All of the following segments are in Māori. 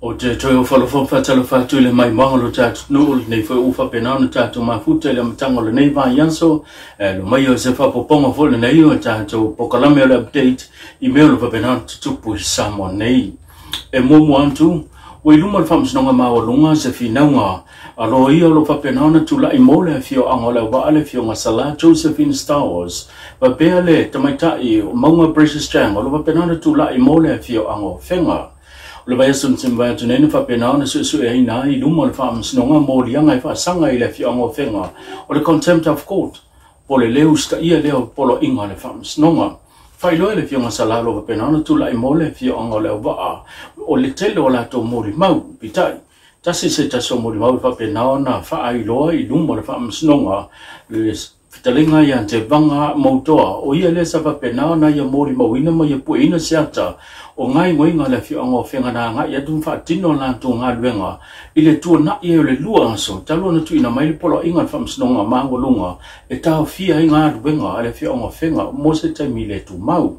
O te toi o whalofo whatalo whatu le mai mangalo tātu nul nei whai uwha penana tātu mafuta le matango le nei vai yanso lo mai o se whapoponga fole nei o tātu pokalame o le update I meo lo whapenana tutupu samo nei e momu antu wai luma le whamsinonga mawalunga se whinaunga alo ia lo whapenana tu la imole fio angola waale fio ngasala Josephine Star Wars wapea le tamaitai o maunga Precious Chang lo whapenana tu la imole fio ango whenga le vai sun simba tu nene fa pena na su e ina I luma le fam snonga mo lianga fa sanga I le fi ango fenga o le contempt of court po le leus ka ia leo polo inga le fam snonga fai lo le fi nga sala lo pena na tu la mo le fi ango le va o le telo la to mo li mau pitai tasi se taso mo li mau fa pena na fa ai lo I luma le fam snonga le fitalinga ya te vanga motoa o ia le sa fa pena na ya mo li mau ina ma ya puina siata o ngai ngoi ngala fi ango fenga na nga ya dum fa tino la tu nga lwenga ile tu na ye le lua so talo na tu ina mai polo inga fam snonga mango lunga e ta fi inga lwenga ale fi ango fenga mo se te mile tu mau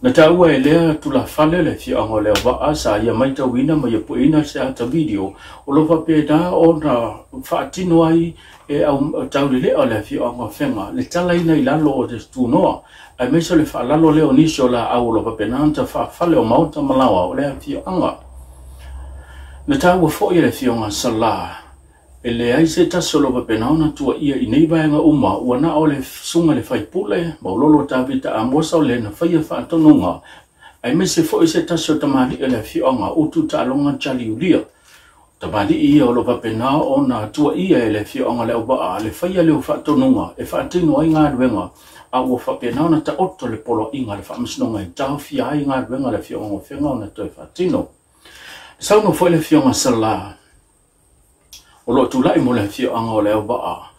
na ta ua ele tu la fale le fi ango le wa asa ya mai ta wina mai po ina se ata video o lo fa pe da o na fa tino ai e au ta le ole fi ango fenga le tala ina ila lo de tu no ai me so le fa la lo le oni so la au lo pa penanta fa le o mauta malawa o le fi anga na ta ua fo ile fi anga sala ele ai se ta solo pa penana tu ia I nei vai nga uma ua na ole sunga le fai pule ma lolo ta vita a mosa le na fai fa tonunga ai me se fo se ta so tamali ele fi anga o tu ta longa chali ulia tamali ia lo pa pena ona tu ia ele fi anga le ba le fai le fa tonunga e fa tino ai nga wenga a ua fa pena ona ta otto le polo inga le fa msnonga I ta fi ai nga wenga le fi anga fenga ona to fa tino sa no fo le fi anga sala o lo tu lai mo le fi anga le ba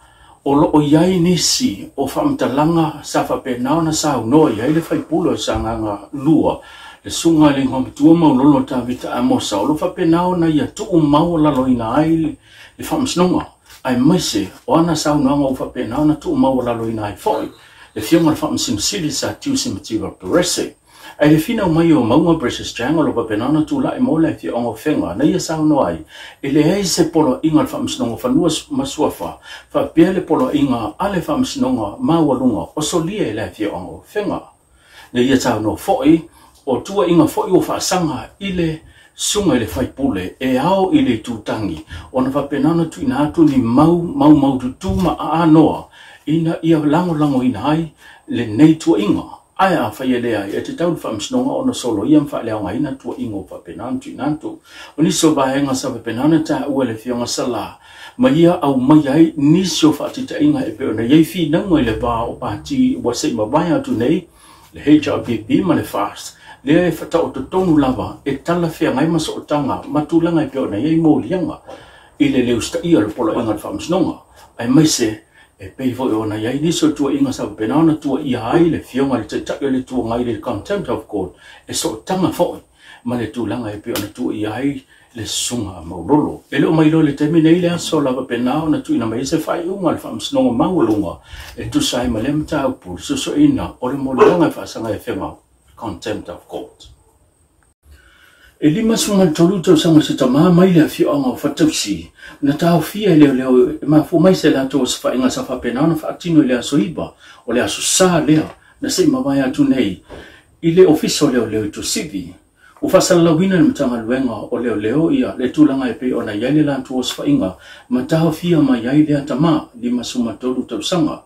o lo o yai nisi o fa mtalanga sa fa pena ona sa no yai le fai pulo sa nga lua le sunga le ngom tu mo lo ta vita amo sa lo fa pena ona ya tu mau la lo ina ai le fa msnonga ai mese ona sa no ngo fa pena ona tu mau la lo ina ai foi le fi anga fa msim sili sa tu sim tiva presse ai le fina mai o maunga Precious Chang lo pa pena ona tu la mo le fi anga fenga na ia sa no ai ele ai se polo inga fa msnonga fa nua masuafa fa pele polo inga ale fa msnonga mawalunga o solia le fi anga fenga le ia sa no foi o tua inga foi o fa sanga ile sunga le fai pule e ao ile tutangi ona fa pena ona tu ina tu ni mau tu ma a noa ina ia lango ina ai le nei tu inga ai a fai ele ai e te tau fa msnonga ona solo ia mfa le anga ina tu ingo fa penantu inantu oni so ba henga sa penana ta ua le fionga sala maia au mai ai ni so fa tita inga e pe ona ye fi na mo le ba o pati wa se ma ba tu nei le HRPP ma le fast le fa ta o tonu lava e tala fe ngai ma so tanga matulanga e pe ona ye mo lianga ile le usta ia le polo inga fa msnonga ai mai se e pei fo ona ia ni so tu inga sa penana tu ia ai le fionga le tata le tu ngai le contempt of court e so tanga fo ma le tu langa e pe ona tu ia ai le sunga maulolo e lo mai lo le temi nei le so la penana tu ina mai se fai unga le fam snonga maulunga e tu sai ma le mta pu so ina o le mo langa fa sanga e fema contempt of court e lima sunga toluto sanga se tama mai le fi anga fa tausi na tau fia le ma fu mai se la to fa inga sa fa penana fa tino le soiba o le aso sa le na se ma vai atu nei ile official le to sivi o fa sala wina le mtanga luenga o le ia le tulanga e pe ona yale la to fa inga ma tau fia ma yai le tama lima sunga toluto sanga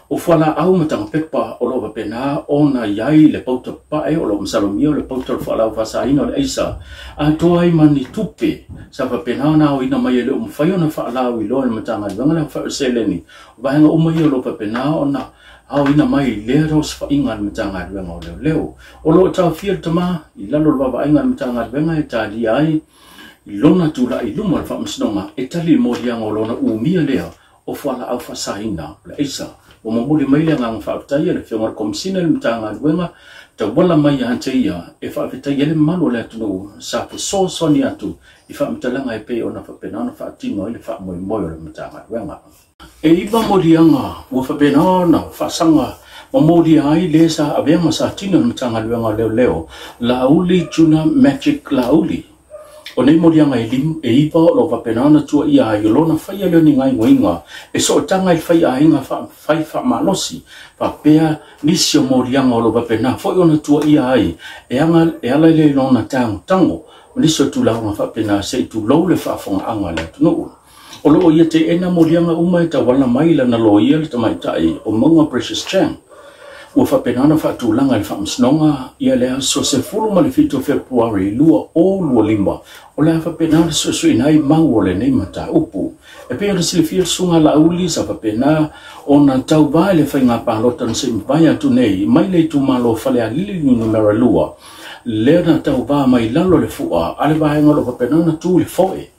o fala au matanga pepa o lo pena ona yai le pauta pa e o lo msalomio le pauta fala fa sa ino le isa a to ai mani tupe sa fa pena na o ina mai le um fa ona fa la wi lo le matanga ngala fa seleni va nga um mai lo pa pena ona au ina mai le ros fa inga le matanga le o lo ta fiel tama I lalo lo va inga le matanga le ta di ai lona tu la I luma fa msnonga e tali mo dia ngolona umia le o fala au fa sa ina le isa o mambuli mai le ngang fa taia le fiona komsina le mtanga wenga te wala mai hantia e fa fitai le mano le tu sa so ni atu I fa mtalanga e pe ona fa penana fa tino le fa mo le mtanga wenga e iba modianga wo fa penana fa sanga o modi ai le sa avema sa tino le mtanga wenga leo lauli tuna magic lauli o nei morianga e ipa lo vapenana tua ia yolona fai ale ni ngai ngoinga e so tanga il fai ainga fai fa malosi fa pea nisio morianga lo vapena foi ona tua ia ai e ala le lona tango nisio tu la ona vapena se tu lo le fa fonga anga le no o lo ia te ena morianga uma ta wala mai la na lo ia le mai tai o monga Precious Chang o whapenana whaatulanga le whamsnonga ia lea so se fulu ma le fito Februari lua o lua lima o lea whapenana so sui nai mau o le nei mata upu e pia le silifia sunga la uli sa whapena o na tau vai le whainga pālota na se mbaya tu nei mai le tu malo whale a lili ni mera lua lea na tau vai mai lalo le fua ale vai ngalo whapenana tu le foe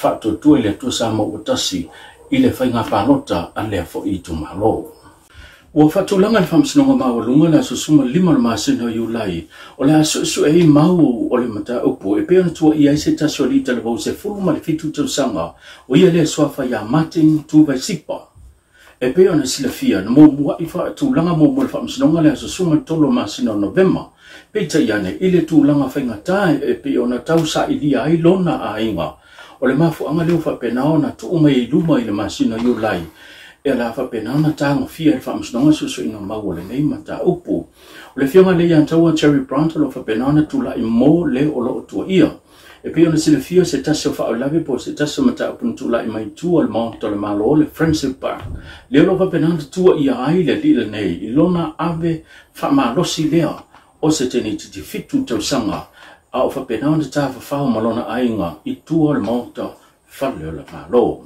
whaato tue le tu sa mo utasi i le whainga pālota a lea fo i tu malo o fatulanga le famsinonga mawalunga la susuma lima le masino yulai o le asu e mau o le mata upo e pea tua ia se tasolita le vose fulu ma le fitu tausanga o ia le swafa ya Martin Tuva Sipa e pea na silafia na mo mua i fatulanga mo le famsinonga le susuma tolo masino November peita iane ile tulanga whaingata e pea na tausa ilia ai lona a inga o le mafu anga leo whapenao na tuuma i luma i le masino yulai e la whapenana tānga fia e whamsnonga susu inga mau le nei mata upu. O le whionga le iantaua Cherry Brandt lo whapenana tula i mō le o lo tua ia. E pia na sila fia se taso whaolave po se taso mata upu tula i mai tua le maunto le malo le Friendship Park. Le lo whapenana tua ia ai le lila nei i lona ave whamalosi lea o se teni titi fitu tausanga a o whapenana tā whawhau malona ainga i tua le maunto whale o le malo.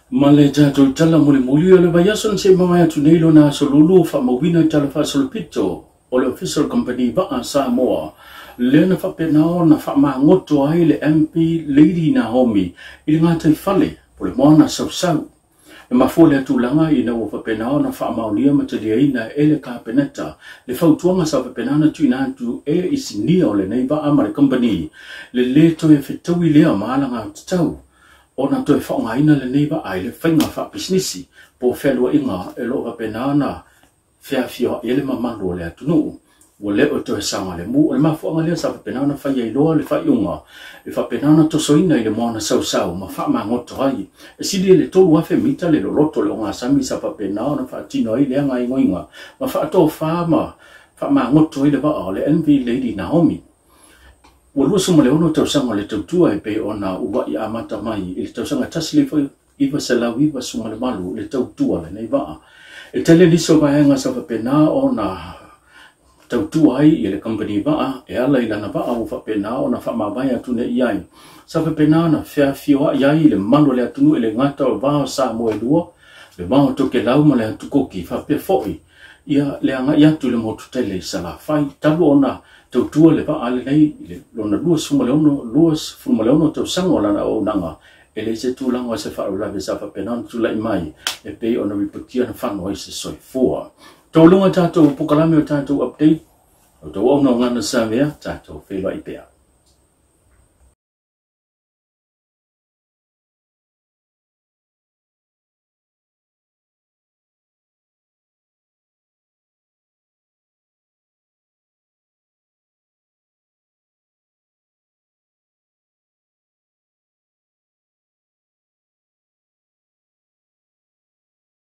Ma le tātou tala muli o le vaiason se mamai atu nei lona solulu whamawina i tala whasolopito o le official company Vaa Samoa. Le na whapenao na whamangoto ai le MP Lady Naomi i le ngātai whale po le moana sausau. Le mafua atu langa i na o whapenao na whamaunia mataliaina e le kāpeneta le whautuanga sa whapenana tuina atu e isinia o le nei Vaa ma le company le leto e whetau i lea maalanga tatau. O na toi whaonga ina le neiba ai le whainga wha pisnisi po whelua inga e lo wapenana whiawhio e le mamalo le atunu. O le o toi sanga le mu o le mafuanga lea sa wapenana whaia i loa le whaiunga e wapenana tosoina i le moana sausau ma wha mangoto ai. E sili le tolu wafe mita le loloto le o ngā sami sa wapenana wha tino ai le anga ingoinga ma wha ato wha ma wha mangoto ai le waa le MV Lady Naomi. O lua suma leono tausanga le tautua e pe ona ua i amata mai i le tausanga tasilifa iwa se lau iwa suma le malu le tautua le nei waa. E tele liso vaenga sa whapena ona tautua ai i le company waa e ala i lana waa u whapena ona whamawai atune iai. Sa whapena na whiawhioa iai le malu le atunu i le ngata o waa sa moe lua le waa toke lau ma le atukoki whapea foi ia le anga i atu le motu tele sa la whai talu ona tautua le va ale nei le lona luas fumaleono tau sango lana o nanga e le se tūlanga se whaarulawe sa whapenana tula i mai e pei ona ripotia na whanoi se soifua. Tau lunga tātou pukalame o tātou update o tau au no ngana sa mea tātou whelua i pea.